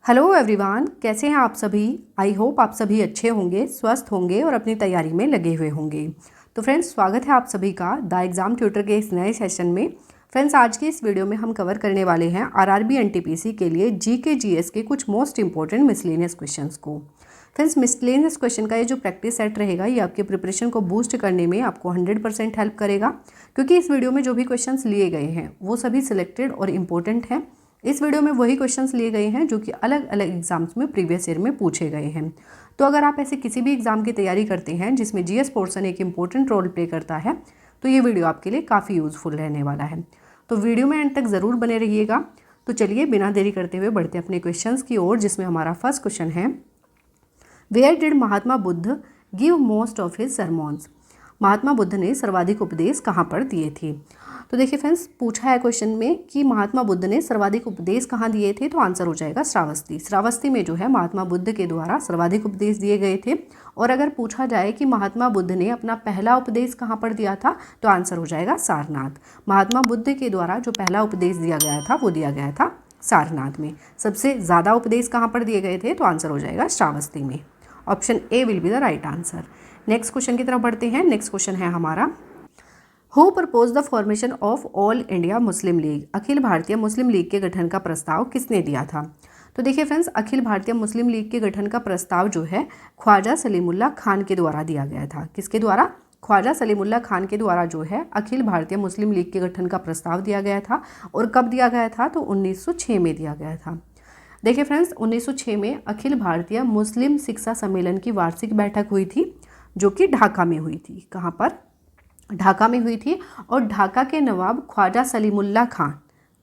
Hello everyone, कैसे हैं आप सभी। आई होप आप सभी अच्छे होंगे, स्वस्थ होंगे और अपनी तैयारी में लगे हुए होंगे। तो फ्रेंड्स, स्वागत है आप सभी का द एग्ज़ाम ट्यूटर के इस नए सेशन में। फ्रेंड्स, आज की इस वीडियो में हम कवर करने वाले हैं आरआरबी एनटीपीसी के लिए जीके जीएस के कुछ मोस्ट इंपॉर्टेंट मिसलेनियस क्वेश्चंस को। फ्रेंड्स, मिसलेनियस क्वेश्चन का ये जो प्रैक्टिस सेट रहेगा ये आपके प्रिपरेशन को बूस्ट करने में आपको 100% हेल्प करेगा, क्योंकि इस वीडियो में जो भी क्वेश्चंस लिए गए हैं वो सभी सिलेक्टेड और इम्पोर्टेंट हैं। इस वीडियो में वही क्वेश्चंस लिए गए हैं जो कि अलग अलग एग्जाम्स में प्रीवियस ईयर में पूछे गए हैं। तो अगर आप ऐसे किसी भी एग्जाम की तैयारी करते हैं जिसमें जीएस पोर्शन एक इंपॉर्टेंट रोल प्ले करता है तो ये वीडियो आपके लिए काफ़ी यूजफुल रहने वाला है। तो वीडियो में एंड तक ज़रूर बने रहिएगा। तो चलिए बिना देरी करते हुए बढ़ते अपने क्वेश्चंस की ओर, जिसमें हमारा फर्स्ट क्वेश्चन है, where did Mahatma Buddha give most of his sermons. Mahatma Buddha ने सर्वाधिक उपदेश कहाँ पर दिए थे। तो देखिए फ्रेंड्स, पूछा है क्वेश्चन में कि महात्मा बुद्ध ने सर्वाधिक उपदेश कहाँ दिए थे, तो आंसर हो जाएगा श्रावस्ती। श्रावस्ती में जो है महात्मा बुद्ध के द्वारा सर्वाधिक उपदेश दिए गए थे। और अगर पूछा जाए कि महात्मा बुद्ध ने अपना पहला उपदेश कहाँ पर दिया था, तो आंसर हो जाएगा सारनाथ। महात्मा बुद्ध के द्वारा जो पहला उपदेश दिया गया था वो दिया गया था सारनाथ में। सबसे ज़्यादा उपदेश कहाँ पर दिए गए थे, तो आंसर हो जाएगा श्रावस्ती में। Option A will be the right answer. Next question की तरफ बढ़ते हैं। नेक्स्ट क्वेश्चन है हमारा, who propose the formation of All India Muslim League. अखिल भारतीय मुस्लिम लीग के गठन का प्रस्ताव किसने दिया था। तो देखिए फ्रेंड्स, अखिल भारतीय मुस्लिम लीग के गठन का प्रस्ताव जो है ख्वाजा सलीमुल्लाह खान के द्वारा दिया गया था। किसके द्वारा? ख्वाजा सलीमुल्लाह खान के द्वारा जो है अखिल भारतीय मुस्लिम लीग के गठन का प्रस्ताव दिया गया था। और कब दिया गया था, तो 1906 में दिया गया था। देखिए फ्रेंड्स, 1906 में अखिल भारतीय मुस्लिम शिक्षा सम्मेलन की वार्षिक बैठक हुई थी, जो कि ढाका में हुई थी। कहाँ पर? ढाका में हुई थी। और ढाका के नवाब ख्वाजा सलीमुल्लाह खान,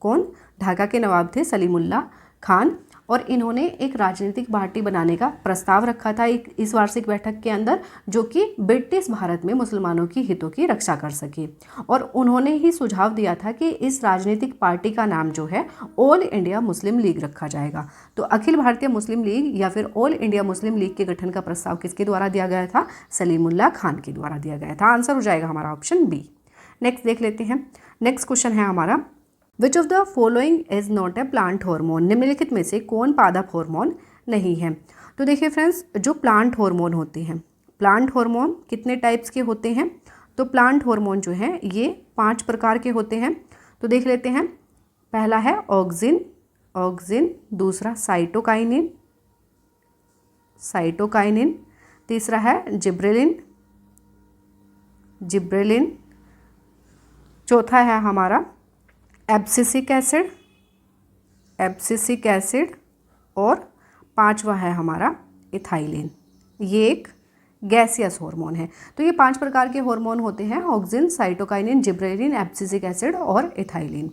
कौन? ढाका के नवाब थे सलीमुल्लाह खान। और इन्होंने एक राजनीतिक पार्टी बनाने का प्रस्ताव रखा था इस वार्षिक बैठक के अंदर, जो कि ब्रिटिश भारत में मुसलमानों की हितों की रक्षा कर सके। और उन्होंने ही सुझाव दिया था कि इस राजनीतिक पार्टी का नाम जो है ऑल इंडिया मुस्लिम लीग रखा जाएगा। तो अखिल भारतीय मुस्लिम लीग या फिर ऑल इंडिया मुस्लिम लीग के गठन का प्रस्ताव किसके द्वारा दिया गया था? सलीमुल्लाह खान के द्वारा दिया गया था। आंसर हो जाएगा हमारा ऑप्शन बी। नेक्स्ट देख लेते हैं। नेक्स्ट क्वेश्चन है हमारा, विच of the following is not a plant hormone. निम्नलिखित में से कौन पादप हार्मोन नहीं है। तो देखिए फ्रेंड्स, जो प्लांट हार्मोन होते हैं, प्लांट हार्मोन कितने टाइप्स के होते हैं, तो प्लांट हार्मोन जो है ये 5 प्रकार के होते हैं। तो देख लेते हैं। पहला है ऑक्सिन, ऑक्सिन। दूसरा साइटोकाइनिन, साइटोकाइनिन। तीसरा है जिब्रेलिन, जिब्रेलिन। चौथा है हमारा एब्सिसिक एसिड, एब्सिसिक एसिड। और 5वां है हमारा इथाइलिन। ये एक गैसियस हार्मोन है। तो ये 5 प्रकार के हार्मोन होते हैं, auxin, cytokinin, gibberellin, abscisic acid और इथाइलिन।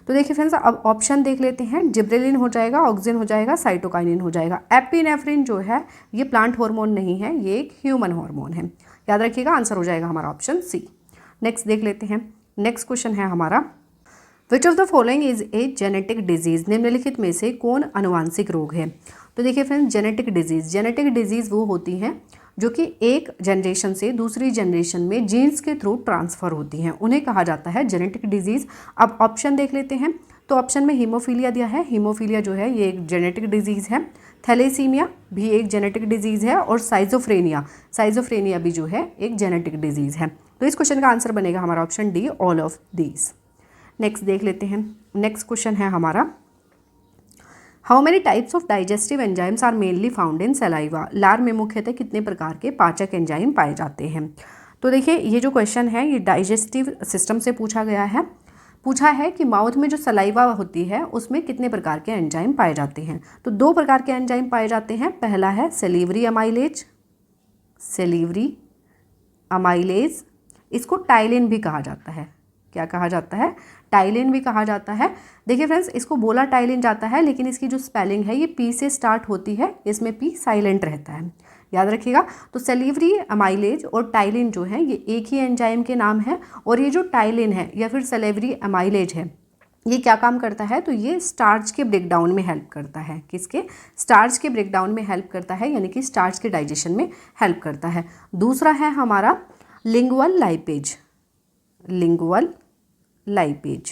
तो देखिए फ्रेंड्स, अब ऑप्शन देख लेते हैं। जिब्रेलिन हो जाएगा, ऑक्सिन हो जाएगा, साइटोकाइनिन हो जाएगा। एपिनेफ्रिन जो है ये प्लांट हार्मोन नहीं है, ये एक ह्यूमन हार्मोन है। याद रखिएगा, आंसर हो जाएगा हमारा ऑप्शन सी। नेक्स्ट देख लेते हैं। नेक्स्ट क्वेश्चन है हमारा, विच of the following is a genetic disease. निम्नलिखित में से कौन अनुवांशिक रोग है। तो देखिए friends, genetic disease, genetic disease वो होती हैं जो कि एक जनरेशन से दूसरी जनरेशन में जीन्स के थ्रू ट्रांसफर होती हैं, उन्हें कहा जाता है जेनेटिक डिजीज। अब ऑप्शन देख लेते हैं। तो ऑप्शन में हीमोफीलिया दिया है। हीमोफीलिया जो है ये एक जेनेटिक डिजीज है। थैलेसीमिया भी एक जेनेटिक डिजीज है। और साइजोफ्रेनिया, साइजोफ्रेनिया भी जो है एक जेनेटिक डिजीज है। तो इस क्वेश्चन का आंसर बनेगा हमारा option D, all of these. Next देख लेते हैं। नेक्स्ट क्वेश्चन है हमारा, how many types of digestive enzymes are mainly found in saliva. लार में मुख्यतः कितने प्रकार के पाचक एंजाइम पाए जाते हैं। तो देखिए, ये जो क्वेश्चन है ये डाइजेस्टिव सिस्टम से पूछा गया है। पूछा है कि माउथ में जो सलाइवा होती है उसमें कितने प्रकार के एंजाइम पाए जाते हैं। तो 2 प्रकार के एंजाइम पाए जाते हैं। पहला है सेलिवरी अमाइलेज, सेलिवरी अमाइलेज। इसको टाइलिन भी कहा जाता है। क्या कहा जाता है? टाइलिन भी कहा जाता है। देखिए फ्रेंड्स, इसको बोला टाइलिन जाता है, लेकिन इसकी जो स्पेलिंग है ये पी से स्टार्ट होती है, इसमें पी साइलेंट रहता है, याद रखिएगा। तो सेलिवरी अमाइलेज और टाइलिन जो है ये एक ही एंजाइम के नाम है। और ये जो टाइलिन है या फिर सेलिवरी अमाइलेज है ये क्या काम करता है, तो ये स्टार्च के ब्रेकडाउन में हेल्प करता है। किसके? स्टार्च के ब्रेकडाउन में हेल्प करता है, यानी कि स्टार्च के डाइजेशन में हेल्प करता है। दूसरा है हमारा लिंगुअल लाइपेज, लिंगुअल लाइपेज।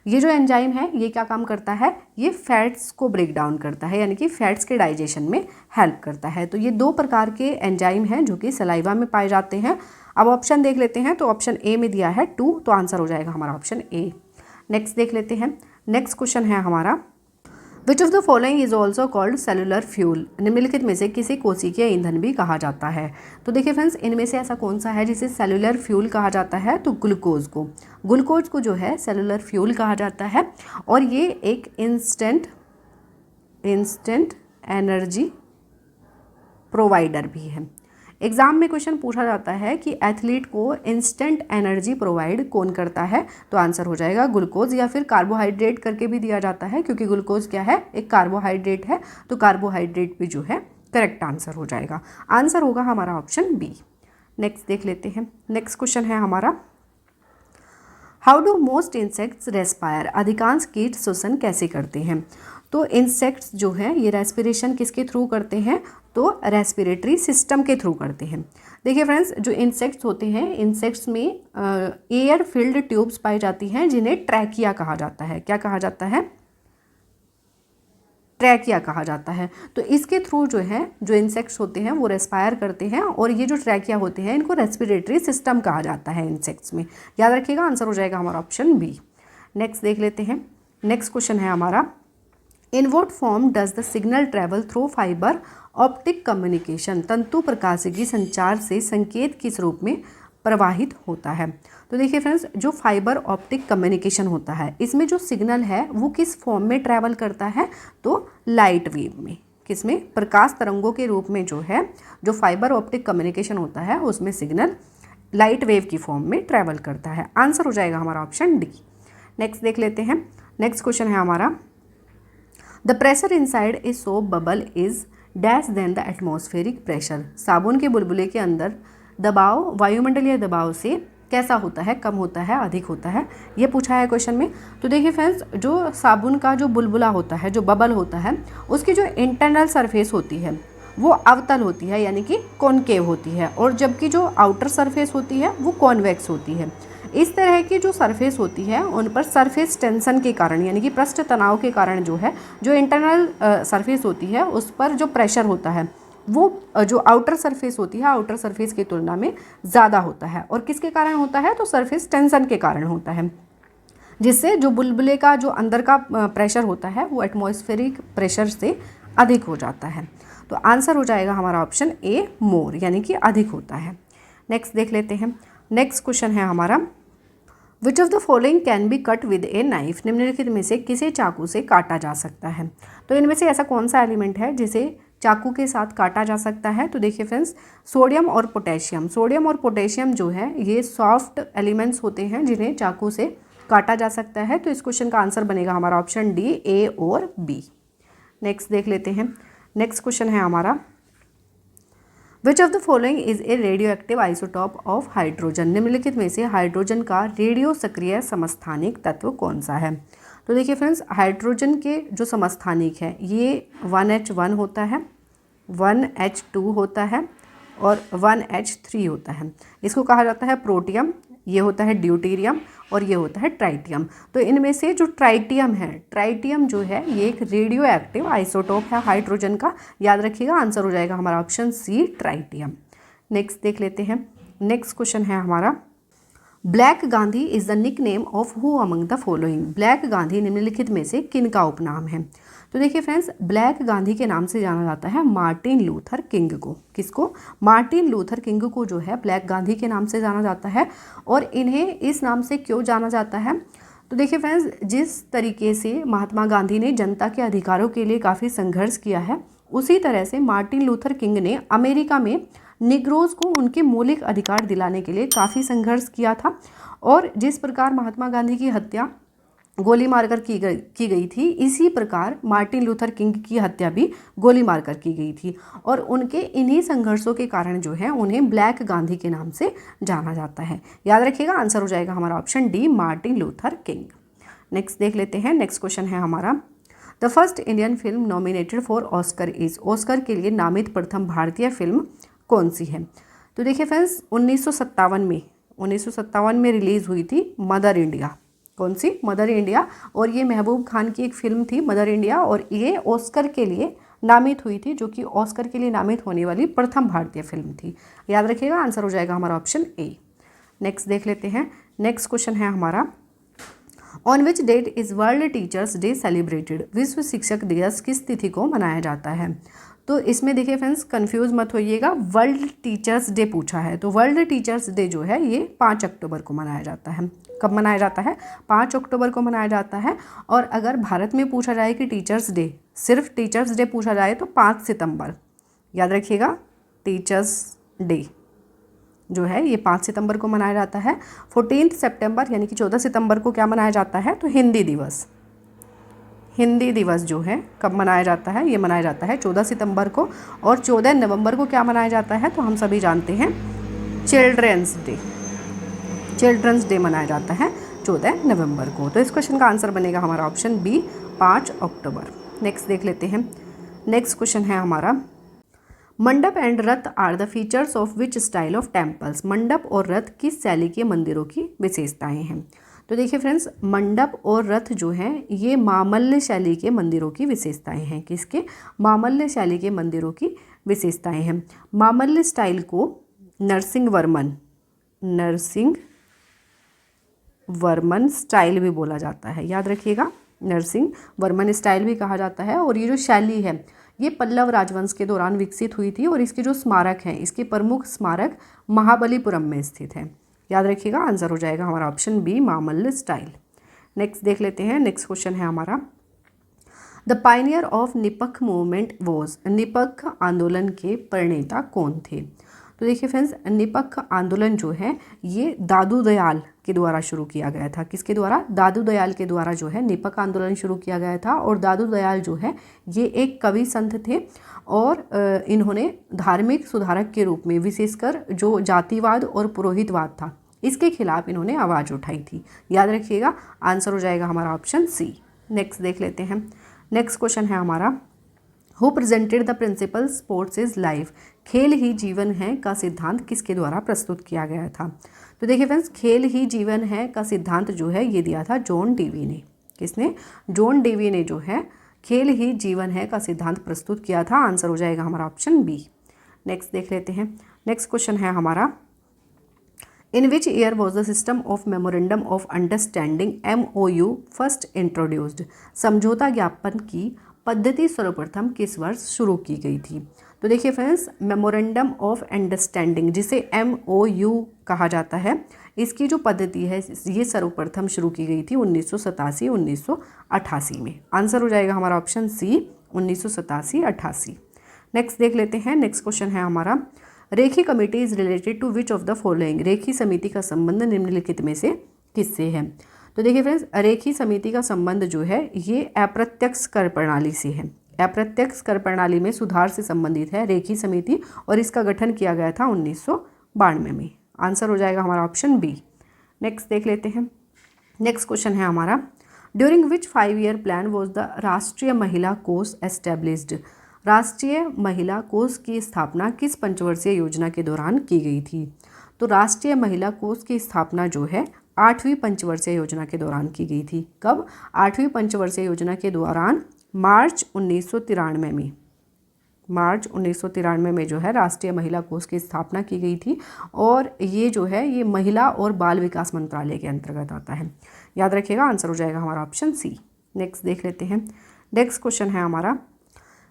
ये जो एंजाइम है ये क्या काम करता है, ये फैट्स को ब्रेक डाउन करता है, यानी कि फैट्स के डाइजेशन में हेल्प करता है। तो ये 2 प्रकार के एंजाइम हैं जो कि सलाइवा में पाए जाते हैं। अब ऑप्शन देख लेते हैं, तो ऑप्शन ए में दिया है 2, तो आंसर हो जाएगा हमारा ऑप्शन ए। नेक्स्ट देख लेते हैं, नेक्स्ट क्वेश्चन है हमारा, विच of the following is also called cellular fuel, निम्नलिखित में से किसे कोशिकीय ईंधन भी कहा जाता है। तो देखिए फ्रेंड्स, इनमें से ऐसा कौन सा है जिसे सेलुलर फ्यूल कहा जाता है, तो ग्लूकोज को जो है सेलुलर फ्यूल कहा जाता है, और ये एक इंस्टेंट एनर्जी प्रोवाइडर भी है। एग्जाम में क्वेश्चन पूछा जाता है कि एथलीट को इंस्टेंट एनर्जी प्रोवाइड कौन करता है, तो आंसर हो जाएगा ग्लूकोज, या फिर कार्बोहाइड्रेट करके भी दिया जाता है, क्योंकि ग्लूकोज क्या है, एक कार्बोहाइड्रेट है, तो कार्बोहाइड्रेट भी जो है करेक्ट आंसर हो जाएगा। आंसर होगा हमारा ऑप्शन बी। नेक्स्ट देख लेते हैं, नेक्स्ट क्वेश्चन है हमारा, how do most insects respire, अधिकांश कीट श्वसन कैसे करते हैं। तो इंसेक्ट्स जो है ये रेस्पिरेशन किसके थ्रू करते हैं, तो रेस्पिरेटरी सिस्टम के थ्रू करते हैं। देखिए फ्रेंड्स, जो इंसेक्ट्स होते हैं, इंसेक्ट्स में एयर फिल्ड ट्यूब्स पाई जाती हैं जिन्हें ट्रैकिया कहा जाता है। क्या कहा जाता है, ट्रैकिया कहा जाता है। तो इसके थ्रू जो है जो इंसेक्ट्स होते हैं वो रेस्पायर करते हैं, और ये जो ट्रैकिया होते हैं इनको रेस्पिरेटरी सिस्टम कहा जाता है इंसेक्ट्स में। याद रखिएगा, आंसर हो जाएगा हमारा ऑप्शन बी। नेक्स्ट देख लेते हैं, नेक्स्ट क्वेश्चन है हमारा, in what form does the signal travel through fibre optic communication, तंतु प्रकाशिकी संचार से संकेत किस रूप में प्रवाहित होता है। तो देखिए फ्रेंड्स, जो फाइबर ऑप्टिक कम्युनिकेशन होता है इसमें जो सिग्नल है वो किस फॉर्म में ट्रैवल करता है, तो लाइट वेव में। किसमें, प्रकाश तरंगों के रूप में जो है जो फाइबर ऑप्टिक कम्युनिकेशन होता है उसमें सिग्नल लाइट वेव की फॉर्म में ट्रैवल करता है। आंसर हो जाएगा हमारा ऑप्शन डी। नेक्स्ट देख लेते हैं, नेक्स्ट क्वेश्चन है हमारा, the pressure inside a soap bubble is dash than the atmospheric pressure, साबुन के बुलबुले के अंदर दबाव वायुमंडलीय दबाव से कैसा होता है, कम होता है, अधिक होता है, ये पूछा है क्वेश्चन में। तो देखिए फ्रेंड्स, जो साबुन का जो बुलबुला होता है, जो बबल होता है, उसकी जो इंटरनल सरफेस होती है वो अवतल होती है, यानी कि कॉनकेव होती है, और जबकि जो आउटर सरफेस होती है वो कॉन्वेक्स होती है। इस तरह की जो सरफेस होती है उन पर सरफेस टेंशन के कारण, यानी कि पृष्ठ तनाव के कारण जो है जो इंटरनल सरफेस होती है उस पर जो प्रेशर होता है वो जो आउटर सरफेस होती है आउटर सरफेस की तुलना में ज़्यादा होता है। और किसके कारण होता है, तो सरफेस टेंशन के कारण होता है, जिससे जो बुलबुले का जो अंदर का प्रेशर होता है वो एटमॉस्फेरिक प्रेशर से अधिक हो जाता है। तो आंसर हो जाएगा हमारा ऑप्शन ए, मोर, यानी कि अधिक होता है। नेक्स्ट देख लेते हैं, नेक्स्ट क्वेश्चन है हमारा, विच of the following can be cut with a knife, निम्नलिखित में से किसे चाकू से काटा जा सकता है। तो इनमें से ऐसा कौन सा एलिमेंट है जिसे चाकू के साथ काटा जा सकता है। तो देखिए फ्रेंड्स, सोडियम और पोटेशियम जो है ये सॉफ्ट एलिमेंट्स होते हैं जिन्हें चाकू से काटा जा सकता है। तो इस क्वेश्चन का आंसर बनेगा हमारा ऑप्शन डी, ए और बी। नेक्स्ट देख लेते हैं, नेक्स्ट क्वेश्चन है हमारा, विच of the following is a radio active isotope of hydrogen, निम्नलिखित में से हाइड्रोजन का रेडियो सक्रिय समस्थानिक तत्व कौन सा है। तो देखिए फ्रेंड्स, हाइड्रोजन के जो समस्थानिक है ये 1H1 होता है, 1H2 होता है और 1H3 होता है। इसको कहा जाता है प्रोटियम, ये होता है ड्यूटेरियम और ये होता है ट्राइटियम। तो इनमें से जो ट्राइटियम जो है ये एक रेडियो एक्टिव आइसोटोप है हाइड्रोजन का। याद रखिएगा, आंसर हो जाएगा हमारा ऑप्शन सी, ट्राइटियम। नेक्स्ट देख लेते हैं, नेक्स्ट क्वेश्चन है हमारा, black Gandhi is the nickname of who among the following, black Gandhi निम्नलिखित में से किन का उपनाम है। तो देखिए फ्रेंड्स, ब्लैक गांधी के नाम से जाना जाता है मार्टिन लूथर किंग को। किसको, मार्टिन लूथर किंग को जो है ब्लैक गांधी के नाम से जाना जाता है। और इन्हें इस नाम से क्यों जाना जाता है, तो देखिए फ्रेंड्स, जिस तरीके से महात्मा गांधी ने जनता के अधिकारों के लिए काफ़ी संघर्ष किया है, उसी तरह से मार्टिन लूथर किंग ने अमेरिका में निग्रोज को उनके मौलिक अधिकार दिलाने के लिए काफ़ी संघर्ष किया था। और जिस प्रकार महात्मा गांधी की हत्या गोली मारकर की गई थी, इसी प्रकार मार्टिन लूथर किंग की हत्या भी गोली मारकर की गई थी। और उनके इन्हीं संघर्षों के कारण जो है उन्हें ब्लैक गांधी के नाम से जाना जाता है। याद रखिएगा, आंसर हो जाएगा हमारा option D, Martin Luther king. Next देख लेते हैं, नेक्स्ट क्वेश्चन है हमारा, the first Indian film nominated for Oscar is, Oscar के लिए नामित प्रथम भारतीय फिल्म कौन सी है। तो देखिए फ्रेंड्स, 1957 में रिलीज़ हुई थी मदर इंडिया। कौन सी? Mother India. और ये महबूब खान की एक फिल्म थी मदर इंडिया, और ये ऑस्कर के लिए नामित हुई थी, जो कि ऑस्कर के लिए नामित होने वाली प्रथम भारतीय फिल्म थी। याद रखिएगा, आंसर हो जाएगा हमारा ऑप्शन ए। नेक्स्ट देख लेते हैं। नेक्स्ट क्वेश्चन है हमारा, on which that is world teachers day celebrated? विश्व शिक्षक दिवस किस तिथि को मनाया जाता है? तो इसमें देखिए फ्रेंड्स, कंफ्यूज मत होइएगा, वर्ल्ड टीचर्स डे पूछा है, तो वर्ल्ड टीचर्स डे जो है ये 5 अक्टूबर को मनाया जाता है। कब मनाया जाता है? 5 अक्टूबर को मनाया जाता है। और अगर भारत में पूछा जाए कि टीचर्स डे, सिर्फ टीचर्स डे पूछा जाए तो 5 सितंबर, याद रखिएगा, टीचर्स डे जो है ये 5 सितंबर को मनाया जाता है। 14 सितंबर यानी कि 14 सितंबर को क्या मनाया जाता है? तो हिंदी दिवस। हिंदी दिवस जो है कब मनाया जाता है? ये मनाया जाता है 14 सितंबर को। और 14 नवंबर को क्या मनाया जाता है? तो हम सभी जानते हैं, चिल्ड्रंस डे। चिल्ड्रंस डे मनाया जाता है 14 नवंबर को। तो इस क्वेश्चन का आंसर बनेगा हमारा ऑप्शन बी, 5 अक्टूबर। नेक्स्ट देख लेते हैं। नेक्स्ट क्वेश्चन है हमारा, mandap and rath are the features of which style of temples? मंडप और रथ किस शैली के मंदिरों की विशेषताएं हैं? तो देखिए फ्रेंड्स, मंडप और रथ जो हैं ये मामल्य शैली के मंदिरों की विशेषताएं हैं। किसके? मामल्य शैली के मंदिरों की विशेषताएं हैं। मामल्य स्टाइल को नरसिंह वर्मन स्टाइल भी बोला जाता है। याद रखिएगा, नरसिंह वर्मन स्टाइल भी कहा जाता है। और ये जो शैली है ये पल्लव राजवंश के दौरान विकसित हुई थी, और इसके जो स्मारक हैं, इसके प्रमुख स्मारक महाबलीपुरम में स्थित हैं। याद रखिएगा, आंसर हो जाएगा हमारा option B, Mamallya style. Next देख लेते हैं। नेक्स्ट क्वेश्चन है हमारा, the pioneer of Nipakh movement was? Nipakh आंदोलन के प्रणेता कौन थे? तो देखिए फ्रेंड्स, निपख आंदोलन जो है ये दादू दयाल के द्वारा शुरू किया गया था। किसके द्वारा? दादू दयाल के द्वारा जो है निपख आंदोलन शुरू किया गया था। और दादू दयाल जो है ये एक कवि संत थे, और इन्होंने धार्मिक सुधारक के रूप में विशेषकर जो जातिवाद और पुरोहितवाद था इसके खिलाफ इन्होंने आवाज़ उठाई थी। याद रखिएगा, आंसर हो जाएगा हमारा ऑप्शन सी। नेक्स्ट देख लेते हैं। नेक्स्ट क्वेश्चन है हमारा, who presented the principle sports is life? खेल ही जीवन है का सिद्धांत किसके द्वारा प्रस्तुत किया गया था? तो देखिए फ्रेंड्स, खेल ही जीवन है का सिद्धांत जो है ये दिया था जॉन डेवी ने। किसने? जॉन डेवी ने जो है खेल ही जीवन है का सिद्धांत प्रस्तुत किया था। आंसर हो जाएगा हमारा ऑप्शन बी। नेक्स्ट देख लेते हैं। नेक्स्ट क्वेश्चन है हमारा, in which year was the system of memorandum of understanding MOU first introduced? समझौता ज्ञापन की पद्धति सर्वप्रथम किस वर्ष शुरू की गई थी? तो देखिए फ्रेंड्स, मेमोरेंडम ऑफ अंडरस्टैंडिंग जिसे MOU कहा जाता है, इसकी जो पद्धति है ये सर्वप्रथम शुरू की गई थी 1987-1988 में। आंसर हो जाएगा हमारा ऑप्शन सी, 1987-88। नेक्स्ट देख लेते हैं। नेक्स्ट क्वेश्चन है हमारा, Rekhi committee is related to which of the following? Rekhi समिति का संबंध निम्नलिखित में से किससे है? तो देखिए फ्रेंड्स, रेखी समिति का संबंध जो है ये अप्रत्यक्ष कर प्रणाली से है। अप्रत्यक्ष कर प्रणाली में सुधार से संबंधित है रेखी समिति, और इसका गठन किया गया था 1992 में। आंसर हो जाएगा हमारा ऑप्शन बी। नेक्स्ट देख लेते हैं। नेक्स्ट क्वेश्चन है हमारा, during which 5-year plan was the राष्ट्रीय महिला कोष एस्टेब्लिश्ड? राष्ट्रीय महिला कोष की स्थापना किस पंचवर्षीय योजना के दौरान की गई थी? तो राष्ट्रीय महिला कोष की स्थापना जो है 8वीं पंचवर्षीय योजना के दौरान की गई थी। कब? 8वीं पंचवर्षीय योजना के दौरान मार्च 1993 में। मार्च 1993 में जो है राष्ट्रीय महिला कोष की स्थापना की गई थी, और ये जो है ये महिला और बाल विकास मंत्रालय के अंतर्गत आता है। याद रखिएगा, आंसर हो जाएगा हमारा ऑप्शन सी। नेक्स्ट देख लेते हैं। नेक्स्ट क्वेश्चन है हमारा,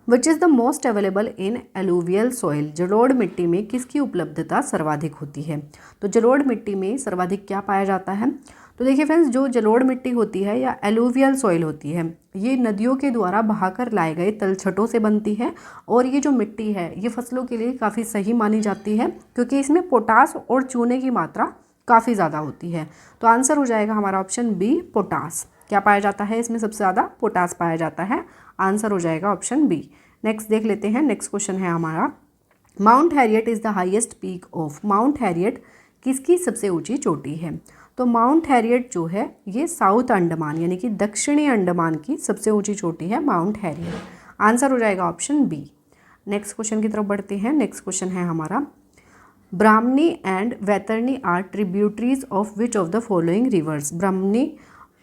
which is the most available in alluvial soil? जलोढ़ मिट्टी में किसकी उपलब्धता सर्वाधिक होती है? तो जलोढ़ मिट्टी में सर्वाधिक क्या पाया जाता है? तो देखिए फ्रेंड्स, जो जलोढ़ मिट्टी होती है या एलुवियल सॉइल होती है ये नदियों के द्वारा बहाकर लाए गए तलछटों से बनती है, और ये जो मिट्टी है ये फसलों के लिए काफ़ी सही मानी जाती है, क्योंकि इसमें पोटास और चूने की मात्रा काफ़ी ज़्यादा होती है। तो आंसर हो जाएगा हमारा ऑप्शन बी, पोटास। क्या पाया जाता है इसमें? सबसे ज़्यादा पोटास पाया जाता है। आंसर हो जाएगा ऑप्शन बी। नेक्स्ट देख लेते हैं। नेक्स्ट क्वेश्चन है हमारा, mount Harriet is the highest peak of? Mount Harriet किसकी सबसे ऊंची चोटी है? तो माउंट हैरियट जो है ये साउथ अंडमान यानी कि दक्षिणी अंडमान की सबसे ऊंची चोटी है माउंट हैरियट। आंसर हो जाएगा ऑप्शन बी। नेक्स्ट क्वेश्चन की तरफ बढ़ते हैं। नेक्स्ट क्वेश्चन है हमारा, Brahmani and Vaitarani are tributaries of which of the following rivers? Brahmani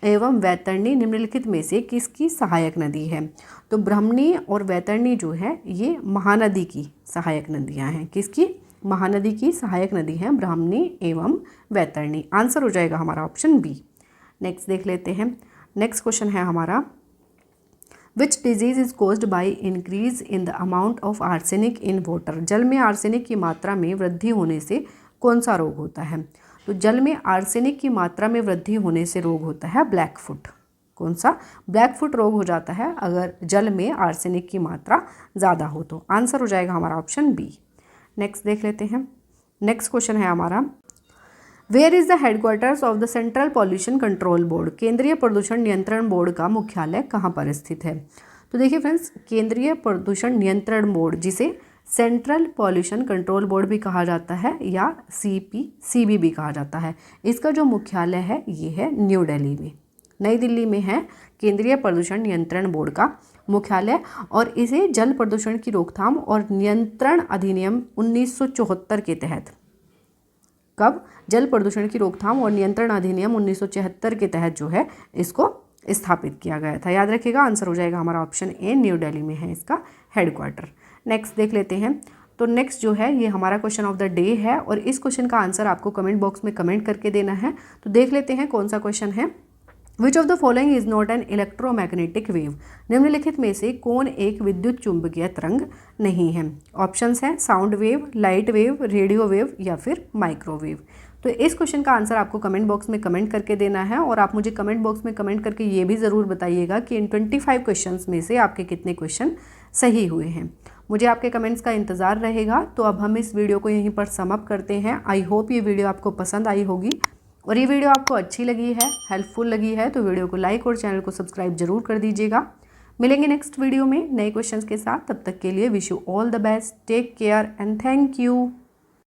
एवं वैतरणी निम्नलिखित में से किसकी सहायक नदी है? तो ब्राह्मणी और वैतरणी जो है ये महानदी की सहायक नदियां हैं। किसकी? महानदी की सहायक नदी हैं ब्राह्मणी एवं वैतरणी। आंसर हो जाएगा हमारा ऑप्शन बी। नेक्स्ट देख लेते हैं। नेक्स्ट क्वेश्चन है हमारा, which disease is caused by increase in the amount of arsenic in water? जल में आर्सेनिक की मात्रा में वृद्धि होने से कौन सा रोग होता है? तो जल में आर्सेनिक की मात्रा में वृद्धि होने से रोग होता है ब्लैक फुट। कौन सा? ब्लैक फुट रोग हो जाता है अगर जल में आर्सेनिक की मात्रा ज़्यादा हो तो। आंसर हो जाएगा हमारा ऑप्शन बी। नेक्स्ट देख लेते हैं। नेक्स्ट क्वेश्चन है हमारा, where is the headquarters of the central pollution control board? केंद्रीय प्रदूषण नियंत्रण बोर्ड का मुख्यालय कहाँ पर स्थित है? तो देखिए फ्रेंड्स, केंद्रीय प्रदूषण नियंत्रण बोर्ड, जिसे सेंट्रल पॉल्यूशन कंट्रोल बोर्ड भी कहा जाता है या CPCB भी कहा जाता है, इसका जो मुख्यालय है ये है न्यू दिल्ली में, नई दिल्ली में है केंद्रीय प्रदूषण नियंत्रण बोर्ड का मुख्यालय। और इसे जल प्रदूषण की रोकथाम और नियंत्रण अधिनियम 1974 के तहत, कब? जल प्रदूषण की रोकथाम और नियंत्रण अधिनियम 1974 के तहत जो है इसको स्थापित किया गया था। याद रखिएगा, आंसर हो जाएगा हमारा ऑप्शन ए, न्यू दिल्ली में है इसका हेडक्वार्टर। नेक्स्ट देख लेते हैं। तो नेक्स्ट जो है ये हमारा क्वेश्चन ऑफ द डे है और इस क्वेश्चन का आंसर आपको कमेंट बॉक्स में कमेंट करके देना है। तो देख लेते हैं कौन सा क्वेश्चन है। विच of the following is not an electromagnetic wave? निम्नलिखित में से कौन एक विद्युत चुंबकीय तरंग नहीं है? ऑप्शंस हैं sound wave, light wave, radio wave या फिर माइक्रोवेव। तो इस क्वेश्चन का आंसर आपको कमेंट बॉक्स में कमेंट करके देना है और आप मुझे कमेंट बॉक्स में कमेंट करके ये भी ज़रूर बताइएगा कि इन 25 क्वेश्चंस में से आपके कितने क्वेश्चन सही हुए हैं। मुझे आपके कमेंट्स का इंतज़ार रहेगा। तो अब हम इस वीडियो को यहीं पर समअप करते हैं। आई होप ये वीडियो आपको पसंद आई होगी और ये वीडियो आपको अच्छी लगी है, हेल्पफुल लगी है तो वीडियो को लाइक और चैनल को सब्सक्राइब जरूर कर दीजिएगा। मिलेंगे नेक्स्ट वीडियो में नए क्वेश्चंस के साथ। तब तक के लिए wish you all the best, take care and thank you.